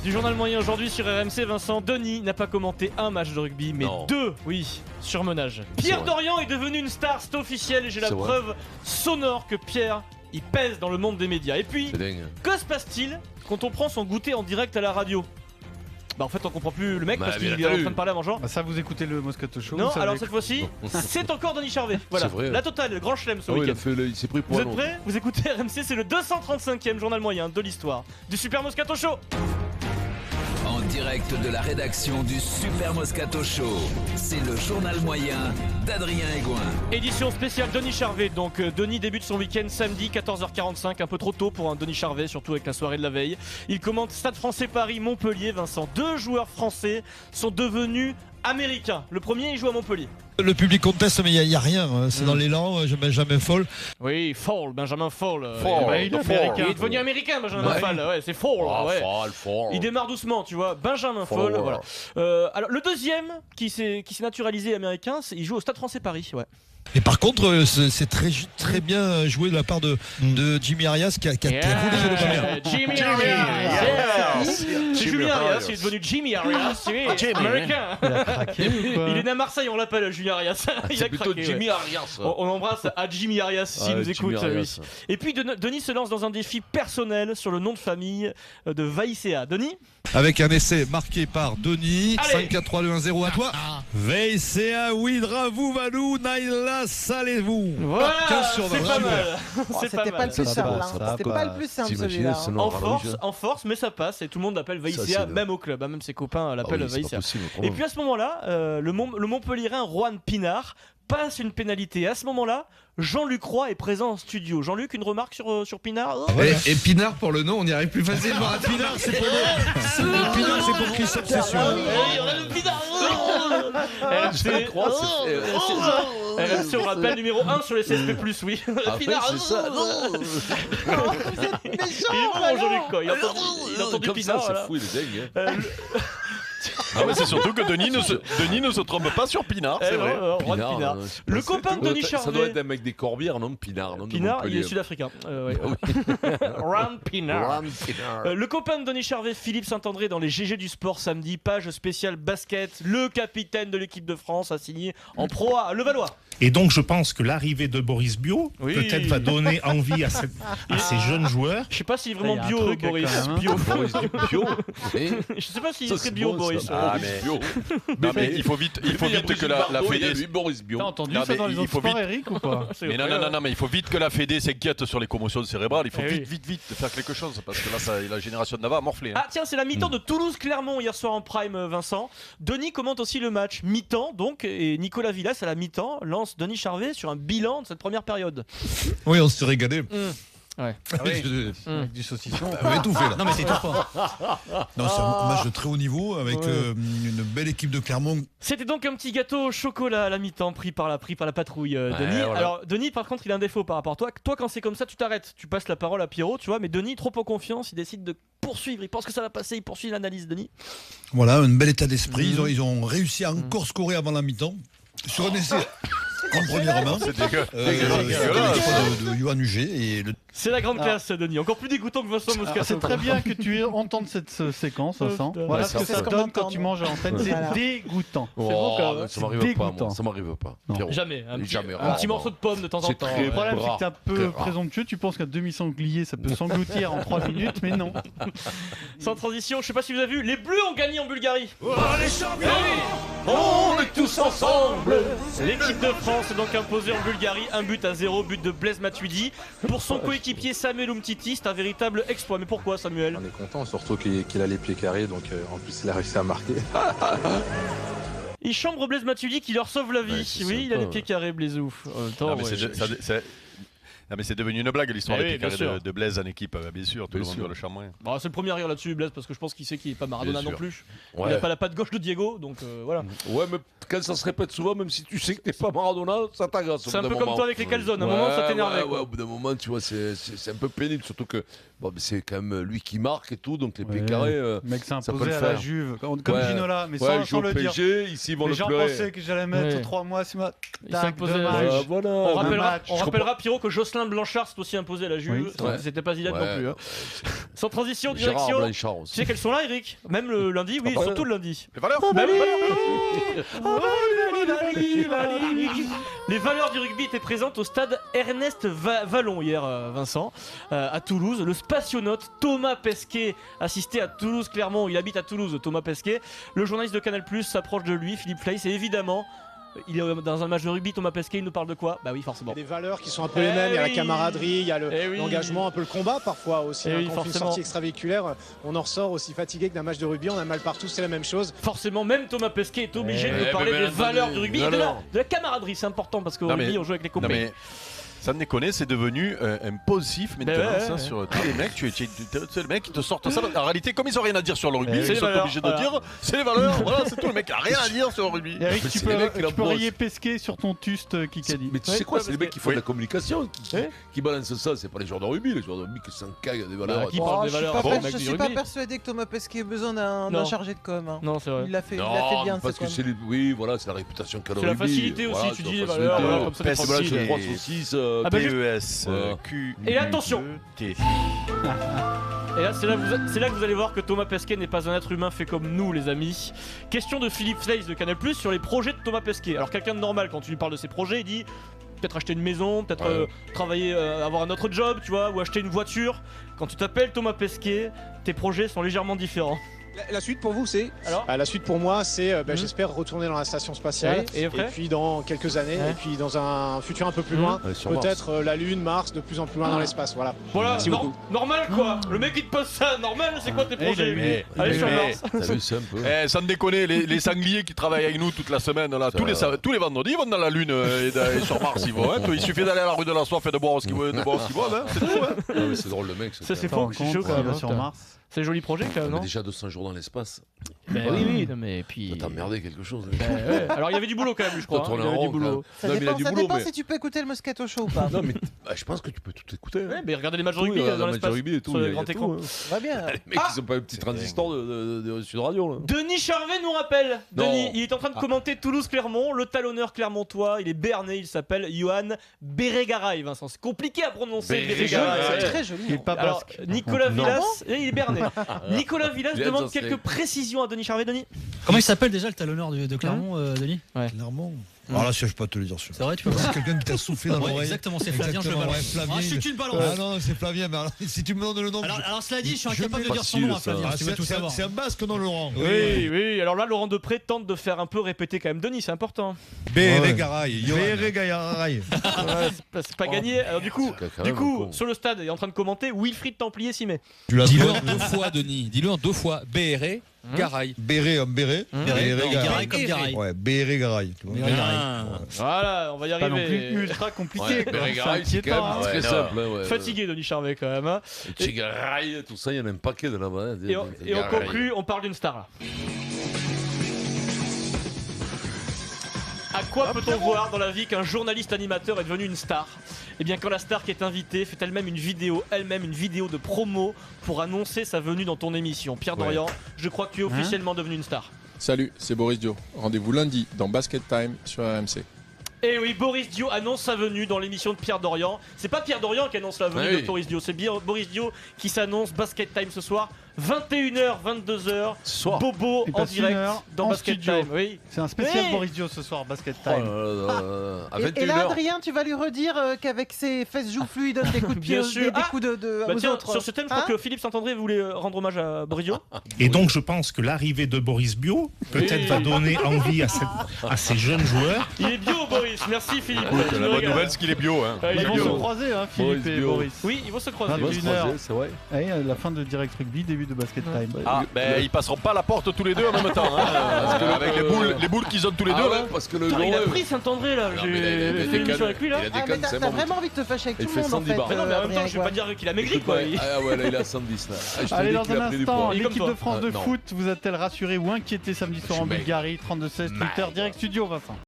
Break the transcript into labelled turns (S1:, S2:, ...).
S1: du journal moyen aujourd'hui sur RMC. Vincent, Denis n'a pas commenté un match de rugby, mais deux, oui, surmenage. Pierre Dorian est devenu une star, c'est officiel, et j'ai la preuve sonore que Pierre, il pèse dans le monde des médias. Et puis, que se passe-t-il quand on prend son goûter en direct à la radio ? Bah en fait on comprend plus le mec parce qu'il est en train de parler en mangeant.
S2: Bah ça vous écoutez le Moscato Show.
S1: Non, alors cette fois-ci, c'est encore Denis Charvet. Voilà, la totale, le grand chelem ce week-end.
S3: Il s'est pris pour
S1: Vous êtes prêts ? Vous écoutez RMC, c'est le 235e journal moyen de l'histoire du Super Moscato Show.
S4: En direct de la rédaction du Super Moscato Show, c'est le journal moyen d'Adrien Egoin.
S1: Édition spéciale Denis Charvet. Donc Denis débute son week-end samedi 14h45, un peu trop tôt pour un Denis Charvet, surtout avec la soirée de la veille. Il commente Stade Français Paris, Montpellier. Vincent, deux joueurs français sont devenus américain. Le premier, il joue à Montpellier.
S5: Le public conteste, mais il n'y a rien. C'est dans l'élan. Benjamin Fall.
S1: Oui, Fall, Benjamin Fall.
S2: Il est américain.
S1: Il est devenu américain, Benjamin Fall. Ouais, c'est Fall.
S3: Fall.
S1: Il démarre doucement, tu vois. Benjamin Fall. Voilà. Alors, le deuxième qui s'est naturalisé américain, il joue au Stade Français Paris. Ouais.
S5: Et par contre, c'est très bien joué de la part de Jimmy Arias qui a déroulé le ballon.
S1: Jimmy Arias. C'est Julien Arias, il est devenu Jimmy Arias. Américain.
S2: Il a craqué ou quoi ?
S1: Il est né à Marseille, on l'appelle Julien Arias. Il a
S3: plutôt
S1: craqué,
S3: Jimmy Arias.
S1: On embrasse à Jimmy Arias s'il nous écoute. Oui. Et puis Denis se lance dans un défi personnel sur le nom de famille de Vaïséa. Denis ?
S5: Avec un essai marqué par Denis. 5-4-3-2-1-0 à toi. Vaïséa, Ouidra, Vouvalou, Naïla, Salez-vous.
S1: Voilà, c'est pas mal.
S6: C'était pas le plus simple. C'était pas le plus simple celui-là.
S1: En force, mais ça passe et tout le monde l'appelle Vaïséa, même au club. Même ses copains l'appellent Vaïséa. Et puis à ce moment-là, le Montpellierin Juan Pinard passe une pénalité. À ce moment-là, Jean-Luc Roy est présent en studio. Jean-Luc, une remarque sur Pinard ?
S7: Et Pinard pour le nom, on y arrive plus facilement.
S5: Pinard, c'est pour nous. Pinard, c'est pour Christophe, c'est sûr.
S1: On a le Pinard. RMC, on rappelle numéro 1 sur les CSP+, oui. Pinard.
S3: C'est ça.
S6: Vous êtes méchants.
S1: Il est bon, Jean-Luc, quoi. Il a entendu Pinard.
S3: C'est fou, il est dingue.
S8: Ah ouais, c'est surtout que Denis ne se trompe pas sur Pinard, c'est vrai.
S1: Pinard. Le copain de Denis Charvet.
S3: Ça doit être un mec des Corbières, non ? Pinard,
S1: il est sud-africain. Ron Pinard. Le copain de Denis Charvet, Philippe Saint-André, dans les GG du sport samedi, page spéciale basket. Le capitaine de l'équipe de France a signé en Pro A, Levallois.
S9: Et donc je pense que l'arrivée de Boris Bio peut-être va donner envie à ces jeunes joueurs.
S1: Je sais pas s'il est vraiment bio, Boris. Bio. Je sais pas s'il serait bio, Boris.
S8: Non mais il faut vite que la Fédé.
S3: Boris Bio.
S2: T'as entendu ça dans les autres sports, Eric, ou pas ?
S8: Mais non, mais il faut vite que la Fédé s'inquiète sur les commotions cérébrales. Il faut vite faire quelque chose parce que là, la génération de Nava a morflé.
S1: Ah tiens, c'est la mi-temps de Toulouse-Clermont hier soir en prime, Vincent. Denis commente aussi le match mi-temps, donc, et Nicolas Villas à la mi-temps lance Denis Charvet sur un bilan de cette première période.
S5: Oui, on s'est régalé.
S1: Ouais.
S2: Avec du saucisson.
S5: On va étouffer là.
S2: Non mais c'est étouffant.
S5: Non, c'est un match de très haut niveau avec une belle équipe de Clermont.
S1: C'était donc un petit gâteau au chocolat à la mi-temps pris par la patrouille, Denis. Voilà. Alors Denis, par contre, il a un défaut par rapport à toi. Toi, quand c'est comme ça, tu t'arrêtes. Tu passes la parole à Pierrot, tu vois. Mais Denis, trop en confiance, il décide de poursuivre. Il pense que ça va passer. Il poursuit l'analyse, Denis.
S5: Voilà, un bel état d'esprit. Ils ont réussi à encore scorer avant la mi-temps sur un essai. En première main,
S8: c'est dégueulasse.
S5: De Yohan Huget.
S1: C'est la grande classe, Denis. Encore plus dégoûtant que Vincent Moscato.
S2: C'est très bien que tu entendes cette séquence, Vincent. Voilà ce que ça donne quand tu manges à l'antenne. C'est dégoûtant.
S1: C'est bon, quand même.
S3: Ça m'arrive pas, moi. Ça m'arrive pas.
S1: Jamais. Un petit morceau de pomme de temps en temps.
S2: Le problème, c'est que t'es un peu présomptueux. Tu penses qu'un demi-sanglier, ça peut s'engloutir en 3 minutes, mais non.
S1: Sans transition, je sais pas si vous avez vu, les Bleus ont gagné en Bulgarie.
S3: Les champions,
S1: on est tous ensemble. L'équipe de France est donc imposée en Bulgarie, 1-0, but de Blaise Matuidi. Pour son coéquipier Samuel Umtiti, c'est un véritable exploit. Mais pourquoi, Samuel ?
S10: On est content, surtout qu'il a les pieds carrés, donc en plus il a réussi à marquer.
S1: Il chambre Blaise Matuidi qui leur sauve la vie. Oui, il a les pieds carrés, Blaise ouf.
S8: Non mais c'est devenu une blague l'histoire des pieds carrés de Blaise en équipe, bien sûr, tout le monde doit le chambrer.
S1: Bon, c'est le premier à rire là-dessus, Blaise, parce que je pense qu'il sait qu'il n'est pas Maradona non plus.
S3: Ouais.
S1: Il n'a pas la patte gauche de Diego, donc voilà.
S3: Ouais, mais quand ça se répète souvent, même si tu sais que t'es pas Maradona, ça t'agace.
S1: C'est un peu comme toi avec les calzones, à un moment ça t'énervait.
S3: Ouais, au bout d'un moment, tu vois, c'est un peu pénible, surtout que c'est quand même lui qui marque et tout, donc les pieds carrés.
S2: Le mec s'est imposé à la Juve, comme Ginola, mais sans le dire.
S3: Ici, ils vont
S2: les
S3: le
S2: gens pensaient que j'allais mettre 3 mois, 6 mois.
S1: On rappellera Pierrot que Jocelyn Jocelyn Blanchard s'est aussi imposé à la Juve.
S3: Oui,
S1: c'était pas Zidane non plus. Hein. Sans transition,
S3: Gérard
S1: direction.
S3: Blanchard aussi.
S1: Tu sais qu'elles sont là, Eric? Même le lundi, oui, surtout le lundi.
S8: Les valeurs.
S1: Les valeurs du rugby étaient présentes au stade Ernest Vallon hier, Vincent, à Toulouse. Le spationaute Thomas Pesquet assistait à Toulouse-Clermont. Il habite à Toulouse, Thomas Pesquet. Le journaliste de Canal+ s'approche de lui, Philippe Fleiss, et évidemment, il est dans un match de rugby. Thomas Pesquet, il nous parle de quoi? Bah oui, forcément.
S11: Il y a des valeurs qui sont un peu les mêmes. Il y a la camaraderie, il y a l'engagement, un peu le combat parfois aussi. Quand on fait une sortie extravéhiculaire, on en ressort aussi fatigué que d'un match de rugby. On a mal partout, c'est la même chose.
S1: Forcément, même Thomas Pesquet est obligé de nous parler des valeurs du rugby et de la camaraderie. C'est important parce qu'au rugby, on joue avec les copains.
S8: Sans déconner, c'est devenu un poncif maintenant sur tous les mecs. Tu es le mec qui te sortent ça. En réalité, comme ils n'ont rien à dire sur le rugby, ils sont obligés de dire c'est les valeurs. Voilà, c'est tout. Le mec n'a rien à dire sur le rugby.
S2: Eric, tu peux rayer Pesquet sur ton tuste qui dit.
S3: Mais tu sais quoi, c'est les mecs qui font de la communication qui balancent ça. C'est pas les joueurs de rugby. Les joueurs de rugby qui s'en caguent des valeurs.
S6: Je suis pas persuadé que Thomas Pesquet ait besoin d'un chargé de com.
S1: Non, c'est vrai.
S6: Il l'a fait bien.
S3: Parce que c'est la réputation qu'a le
S1: rugby.
S3: C'est la facilité
S1: aussi. Tu dis les valeurs comme ça.
S3: PES,
S1: Q. Et attention. Et là, c'est là que vous allez voir que Thomas Pesquet n'est pas un être humain fait comme nous, les amis. Question de Philippe Fleiss de Canal+ sur les projets de Thomas Pesquet. Alors, quelqu'un de normal, quand tu lui parles de ses projets, il dit peut-être acheter une maison, peut-être travailler, avoir un autre job, tu vois, ou acheter une voiture. Quand tu t'appelles Thomas Pesquet, tes projets sont légèrement différents.
S11: La suite pour vous, c'est la suite pour moi, c'est j'espère retourner dans la station spatiale et puis dans quelques années et puis dans un futur un peu plus loin, peut-être la Lune, Mars, de plus en plus loin dans l'espace. Voilà.
S1: Normal quoi. Le mec qui te pose ça, normal. C'est quoi tes projets? Allez sur Mars.
S8: Sans déconner, les sangliers qui travaillent avec nous toute la semaine, là, tous les vendredis, ils vont dans la Lune et sur Mars. Ils vont. Il suffit d'aller à la rue de la Soif et de boire ce qu'ils veulent. C'est tout.
S3: C'est drôle le mec.
S1: Ça c'est faux. C'est chaud quand même.
S2: Sur Mars.
S1: C'est un joli projet quand même, non?
S3: Déjà 200 jours dans l'espace.
S1: Oui, non mais puis.
S3: T'as emmerdé quelque chose.
S1: Alors il y avait du boulot quand même, je crois.
S3: Il y avait du boulot.
S6: Ça dépend si tu peux écouter le Moscato Show ou pas.
S3: Non mais je pense que tu peux tout écouter.
S1: Ouais, mais regardez les matchs de rugby dans l'espace sur le grand écran.
S6: Va bien.
S3: Les mecs ils sont pas un petit transistor de Sud Radio là.
S1: Denis Charvet nous rappelle. Denis, il est en train de commenter Toulouse-Clermont, le talonneur clermontois, il est béarnais, il s'appelle Johan Bérégaray, Vincent. C'est compliqué à prononcer Bérégaray.
S6: C'est très joli.
S2: Il est pas basque.
S1: Alors Nicolas Villas, il est béarnais. Nicolas Villas demande quelques précisions à Denis Charvet. Denis,
S12: comment il s'appelle déjà le talonneur de Clermont, Denis?
S5: Clermont. Alors là, je peux pas te le dire.
S12: C'est vrai, tu peux
S5: voir. C'est quelqu'un qui t'a soufflé dans l'oreille.
S12: Exactement, c'est Flavien, je le balance.
S5: Ah,
S12: je suis une balance.
S5: Ah non, c'est Flavien, mais alors, si tu me donnes le nom.
S12: Alors cela dit, je suis incapable de dire son nom à Flavien.
S5: C'est un basque, non, Laurent?
S1: Oui. Alors là, Laurent Depré tente de faire un peu répéter quand même Denis, c'est important.
S5: Bérégaray.
S1: C'est pas gagné. Alors du coup, sur le stade, il est en train de commenter. Wilfried Templier s'y met.
S13: Dis-le en 2 fois, Denis. Dis-le en 2 fois. Béré. Garay.
S5: Béré comme Béré.
S12: Garay comme Garay.
S5: Ouais, Béré Garay.
S1: Voilà, on va y arriver.
S2: Pas non plus ultra compliqué.
S3: Béré Garay, c'est quand même très simple.
S1: Fatigué Denis Charvet quand même.
S3: Garay, tout ça, il y en a un paquet de là-bas.
S1: Et on conclut, on parle d'une star. À quoi peut-on voir dans la vie qu'un journaliste animateur est devenu une star? Eh bien, quand la star qui est invitée fait elle-même une vidéo de promo pour annoncer sa venue dans ton émission. Pierre Dorian, je crois que tu es officiellement devenu une star.
S10: Salut, c'est Boris Dio. Rendez-vous lundi dans Basket Time sur RMC.
S1: Et oui, Boris Dio annonce sa venue dans l'émission de Pierre Dorian. C'est pas Pierre Dorian qui annonce la venue de Boris Dio, c'est bien Boris Dio qui s'annonce. Basket Time ce soir, 21h, 22h. Bobo en direct dans Basket Time. Oui.
S2: C'est un spécial Boris Dio ce soir, Basket Time.
S6: Et là, Adrien, tu vas lui redire qu'avec ses fesses joufflues, il donne des coups de pied, des coups aux autres.
S1: Sur ce thème, je crois que Philippe Saint-André voulait rendre hommage à Boris Dio.
S9: Et donc, je pense que l'arrivée de Boris Bio peut-être va donner envie à ces jeunes joueurs.
S1: Il est bio, Boris. Merci, Philippe.
S8: La bonne nouvelle, c'est qu'il est bio.
S2: Ils vont se croiser, Philippe et Boris.
S1: Oui, ils vont se croiser.
S2: C'est vrai. La fin de Direct Rugby, début de Basket Time.
S8: Ils passeront pas la porte tous les deux en même temps. Avec les boules qu'ils ont tous les deux.
S3: Parce que
S1: il a pris Saint-André là. J'ai fait une émission avec lui là.
S6: Mais t'as vraiment envie de te fâcher avec tout le monde en fait.
S1: Mais non, mais en même temps, je vais pas dire qu'il a maigri quoi.
S3: Ah ouais, là il a 110 là.
S2: Allez, dans un instant, l'équipe de France de foot vous a-t-elle rassuré ou inquiété samedi soir en Bulgarie? 32-16 Twitter, Direct Studio, Vincent.